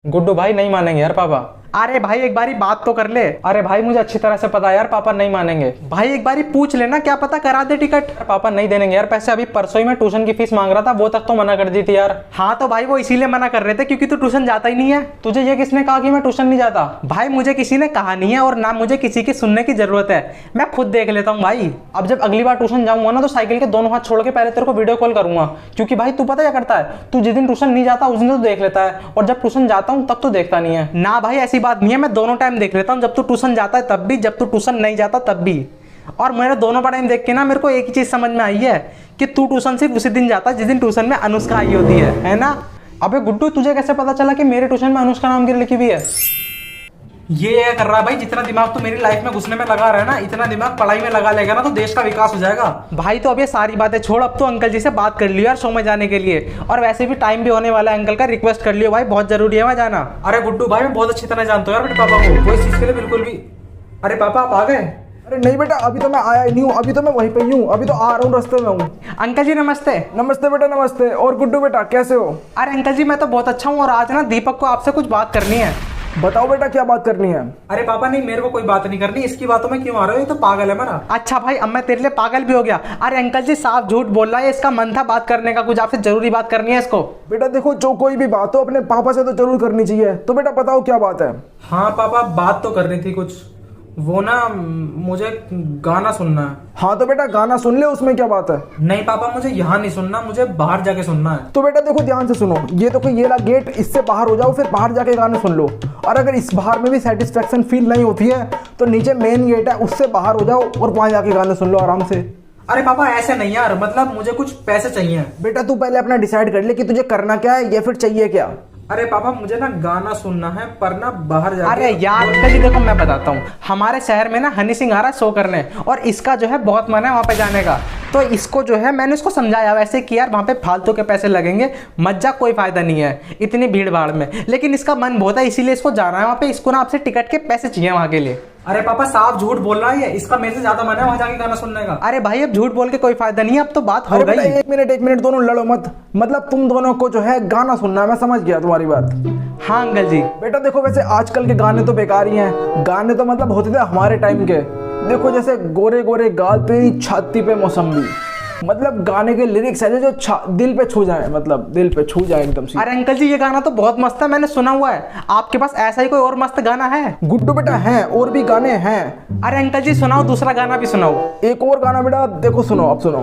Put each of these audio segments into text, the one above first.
गुड्डू भाई नहीं मानेंगे यार पापा। अरे भाई एक बारी बात तो कर ले। अरे भाई मुझे अच्छी तरह से पता है यार, पापा नहीं मानेंगे। भाई एक बारी पूछ लेना, क्या पता करा दे टिकट। पापा नहीं देंगे यार पैसे। अभी परसों ही मैं ट्यूशन की फीस मांग रहा था, वो तक तो मना कर दी थी यार। हाँ तो भाई वो इसीलिए मना कर रहे थे क्योंकि तू ट्यूशन जाता ही नहीं है। तुझे ये किसने कहा कि मैं ट्यूशन नहीं जाता? भाई मुझे किसी ने कहा नहीं है और ना मुझे किसी की सुनने की जरूरत है, मैं खुद देख लेता हूँ भाई। अब जब अगली बार ट्यूशन जाऊंगा ना तो साइकिल के दोनों हाथ छोड़ के पहले तेरे को वीडियो कॉल करूंगा, क्योंकि भाई तू पता क्या करता है, तू जिस दिन ट्यूशन नहीं जाता उस दिन तो देख लेता है, और जब ट्यूशन जाता हूँ तब तो देखता नहीं है। ना भाई ऐसी बात नहीं है, मैं दोनों टाइम देख लेता हूँ, जब तू ट्यूशन जाता है तब भी, जब तू ट्यूशन नहीं जाता तब भी। और मेरे दोनों टाइम देख के ना मेरे को एक ही चीज समझ में आई है कि तू ट्यूशन सिर्फ उसी दिन जाता है जिस दिन ट्यूशन में अनुष्का आई होती है ना। अबे गुड्डू तुझे कैसे पता चला कि मेरे ट्यूशन में अनुष्का नाम की लिखी हुई है? ये कर रहा है भाई, जितना दिमाग तो मेरी लाइफ में घुसने में लगा रहा है ना, इतना दिमाग पढ़ाई में लगा लेगा ना तो देश का विकास हो जाएगा। भाई तो अब ये सारी बातें छोड़, अब तो अंकल जी से बात कर लियो यार शो में जाने के लिए, और वैसे भी टाइम भी होने वाला है, अंकल का रिक्वेस्ट कर लियो भाई, बहुत जरूरी है वहाँ जाना। अरे गुड्डू भाई मैं बहुत अच्छी तरह जानता हूँ यार मेरे पापा को, वो इस चीज के लिए बिल्कुल भी। अरे पापा आप आ गए? अरे नहीं बेटा, अभी तो मैं आया ही नहीं हूँ, अभी तो मैं वहीं पे ही हूँ, अभी तो आ रहा हूँ, रास्ते में हूँ। अंकल जी नमस्ते। नमस्ते बेटा नमस्ते। और गुड्डू बेटा कैसे हो? अरे अंकल जी मैं तो बहुत अच्छा हूँ, और आज ना दीपक को आपसे कुछ बात करनी है। बताओ बेटा क्या बात करनी है? अरे पापा नहीं, मेरे को कोई बात नहीं करनी, इसकी बातों में क्यों आ रहे हो, ये तो पागल है मेरा। अच्छा भाई अब मैं तेरे लिए पागल भी हो गया? अरे अंकल जी साफ झूठ बोल रहा है, इसका मन था बात करने का, कुछ आपसे जरूरी बात करनी है इसको। बेटा देखो, जो कोई भी बात हो अपने पापा से तो जरूर करनी चाहिए, तो बेटा बताओ क्या बात है? हाँ पापा बात तो करनी थी कुछ, वो ना मुझे गाना सुनना है। हाँ तो बेटा गाना सुन ले, उसमें क्या बात है? नहीं पापा मुझे यहाँ नहीं सुनना, मुझे बाहर जाके सुनना है। तो बेटा देखो ध्यान से सुनो, ये देखो ये ला गेट, इससे बाहर हो जाओ, फिर बाहर जाके गाने सुन लो। और अगर इस बाहर में भी सेटिस्फेक्शन फील नहीं होती है तो नीचे मेन गेट है, उससे बाहर हो जाओ और वहां जाके गाने सुन लो आराम से। अरे पापा ऐसे नहीं यार, मतलब मुझे कुछ पैसे चाहिए। बेटा तू पहले अपना डिसाइड कर ले कि तुझे करना क्या है या फिर चाहिए क्या। अरे पापा मुझे ना गाना सुनना है, पर ना बाहर जाके। अरे यार अंकल जी देखो मैं बताता हूँ, हमारे शहर में ना हनी सिंह आ रहा है शो करने, और इसका जो है बहुत मन है वहाँ पे जाने का। तो इसको जो है मैंने इसको समझाया वैसे कि यार वहाँ पे फालतू के पैसे लगेंगे, मत जा, कोई फायदा नहीं है इतनी भीड़ भाड़ में, लेकिन इसका मन बहुत है इसीलिए इसको जाना है वहाँ पे, इसको ना आपसे टिकट के पैसे चाहिए वहाँ के लिए। अरे पापा साफ झूठ बोल रहा है, इसका मेरे से ज्यादा मन है वहां जाके गाना सुनने का। अरे भाई अब झूठ बोल के कोई फायदा नहीं है, अब तो बात हो अरे बेटा गई। एक मिनट दोनों लड़ो मत, मतलब तुम दोनों को जो है गाना सुनना है, मैं समझ गया तुम्हारी बात। हाँ अंकल जी। बेटा देखो वैसे आजकल के गाने तो बेकार ही हैं, गाने तो मतलब होते थे हमारे टाइम के। देखो जैसे गोरे गोरे गाल पे छाती पे मौसम्बी, मतलब गाने के लिरिक्स है जो दिल पे छू जाए, मतलब दिल पे छू जाए एकदम से। अरे अंकल जी ये गाना तो बहुत मस्त है, मैंने सुना हुआ है, आपके पास ऐसा ही कोई और मस्त गाना है? गुड्डू बेटा है, और भी गाने हैं। अरे अंकल जी सुनाओ, दूसरा गाना भी सुनाओ। एक और गाना बेटा देखो सुनो, अब सुनो।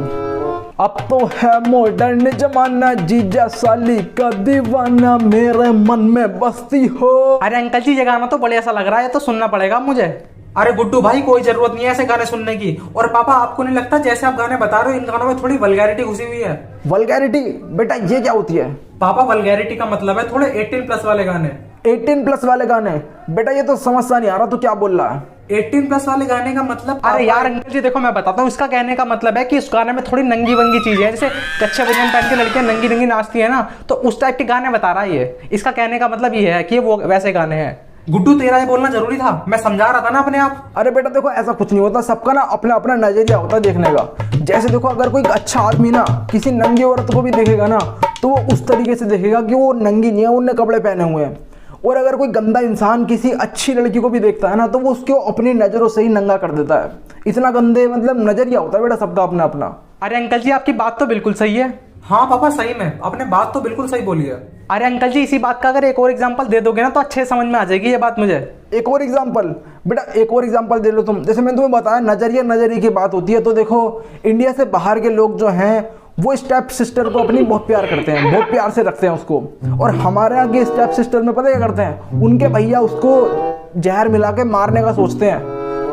अब तो है मॉडर्न जमाना, जीजा साली का दीवाना, मेरे मन में बसती हो। अरे अंकल जी ये गाना तो बढ़िया सा लग रहा है, तो सुनना पड़ेगा मुझे। अरे गुड्डू भाई कोई जरूरत नहीं है ऐसे गाने सुनने की, और पापा आपको नहीं लगता जैसे आप गाने बता रहे हो इन गानों में थोड़ी वल्गैरिटी घुसी हुई है? वल्गैरिटी बेटा ये क्या होती है? पापा वल्गैरिटी का मतलब है थोड़े 18+ वाले गाने। 18+ वाले गाने? बेटा ये तो समझता नहीं आ रहा, तो क्या बोल रहा है? 18+ वाले गाने का मतलब? अरे यार अंकल जी देखो मैं बताता हूँ, इसका कहने का मतलब है कि उस गाने में थोड़ी नंगी वंगी चीजें हैं, जैसे कच्चे बनियान पहन के लड़कियां नंगी नंगी नाचती है ना, तो उस टाइप के गाने बता रहा है ये। इसका कहने का मतलब ये है कि वो वैसे गाने हैं। गुड्डू तेरा ये बोलना जरूरी था, मैं समझा रहा था ना अपने आप। अरे बेटा देखो ऐसा कुछ नहीं होता, सबका ना अपना अपना नजरिया होता है देखने का। जैसे देखो अगर कोई अच्छा आदमी ना किसी नंगी औरत को भी देखेगा ना तो वो उस तरीके से देखेगा कि वो नंगी नहीं है, उनने कपड़े पहने हुए हैं। और अगर कोई गंदा इंसान किसी अच्छी लड़की को भी देखता है ना तो वो उसको अपनी नजरों से ही नंगा कर देता है। इतना गंदे मतलब नजरिया होता है बेटा सबका अपना अपना। अरे अंकल जी आपकी बात तो बिल्कुल सही है। हाँ पापा सही में आपने बात तो बिल्कुल सही बोली है। अरे अंकल जी इसी बात का अगर एक और एग्जांपल दे दोगे ना तो अच्छे समझ में आ जाएगी ये बात मुझे। एक और एग्जांपल? बेटा एक और एग्जांपल दे लो तुम। जैसे मैंने तुम्हें बताया नजरिए की बात होती है, तो देखो इंडिया से बाहर के लोग जो हैं वो स्टेप सिस्टर को अपनी बहुत प्यार करते हैं, बहुत प्यार से रखते हैं उसको। और हमारे यहाँ के स्टेप सिस्टर में पता क्या करते हैं, उनके भैया उसको जहर मिला के मारने का सोचते हैं।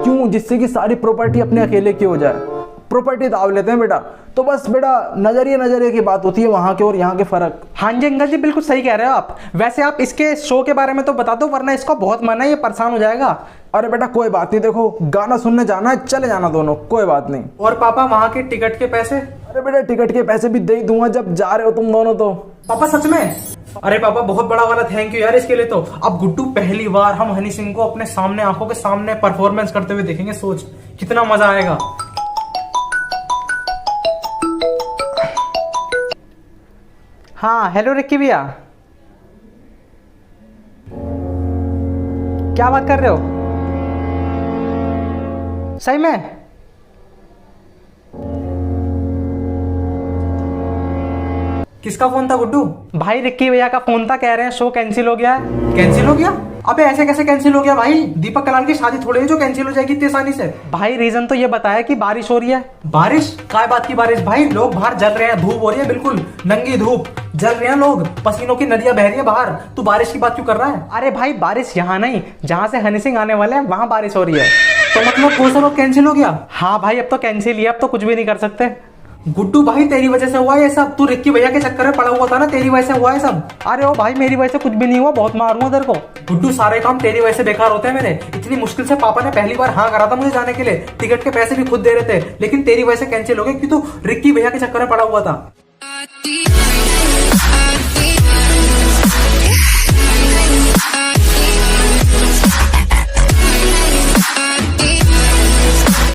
क्यों? जिससे कि सारी प्रॉपर्टी अपने अकेले की हो जाए, प्रॉपर्टी दाव लेते हैं बेटा। तो बस बेटा नजरिए की बात होती है वहां के और यहाँ के फर्क। हाँ जी अंकल जी बिल्कुल सही कह रहे हो आप। वैसे आप इसके शो के बारे में तो बता दो, वरना इसको बहुत मन है, ये परेशान हो जाएगा। अरे बेटा कोई बात नहीं, देखो गाना सुनने जाना है चले जाना दोनों, कोई बात नहीं। और पापा वहां के टिकट के पैसे? अरे बेटा टिकट के पैसे भी दे ही दूंगा जब जा रहे हो तुम दोनों तो। पापा सच में? अरे पापा बहुत बड़ा वाला थैंक यू यार इसके लिए। तो अब गुड्डू पहली बार हम हनी सिंह को अपने सामने आंखों के सामने परफॉर्मेंस करते हुए देखेंगे, सोच कितना मजा आएगा। हाँ हेलो रिक्की भैया। क्या बात कर रहे हो? सही में? किसका फोन था गुड्डू? भाई रिक्की भैया का फोन था, कह रहे हैं शो कैंसिल हो गया है। कैंसिल हो गया? अबे ऐसे कैसे कैंसिल हो गया भाई? दीपक कलाल की शादी थोड़ी है जो कैंसिल हो जाएगी इतनी आसानी से। भाई रीजन तो ये बताया कि बारिश हो रही है। बारिश? काय बात की बारिश भाई? लोग बाहर जल रहे हैं, धूप हो रही है, बिल्कुल नंगी धूप जल रहे हैं लोग, पसीनों की नदियां बह रही है बाहर। तू बारिश की बात क्यों कर रहा है? अरे भाई बारिश यहाँ नहीं, जहाँ से हनी सिंह आने वाले हैं वहां बारिश हो रही है। तो मतलब कोसर अब कैंसिल हो गया? हाँ भाई अब तो कैंसिल ही है, अब तो कुछ भी नहीं कर सकते। गुड्डू भाई तेरी वजह से हुआ ये सब। तू रिक्की भैया के चक्कर में पड़ा हुआ था ना, तेरी वजह से हुआ है सब। अरे ओ भाई मेरी वजह से कुछ भी नहीं हुआ, बहुत मारूंगा तेरे को। गुड्डू सारे काम तेरी वजह से बेकार होते हैं मेरे। इतनी मुश्किल से पापा ने पहली बार हाँ करा था मुझे जाने के लिए, टिकट के पैसे भी खुद दे रहे थे, लेकिन तेरी वजह से कैंसिल हो गए क्योंकि तू रिक्की भैया के चक्कर में पड़ा हुआ था।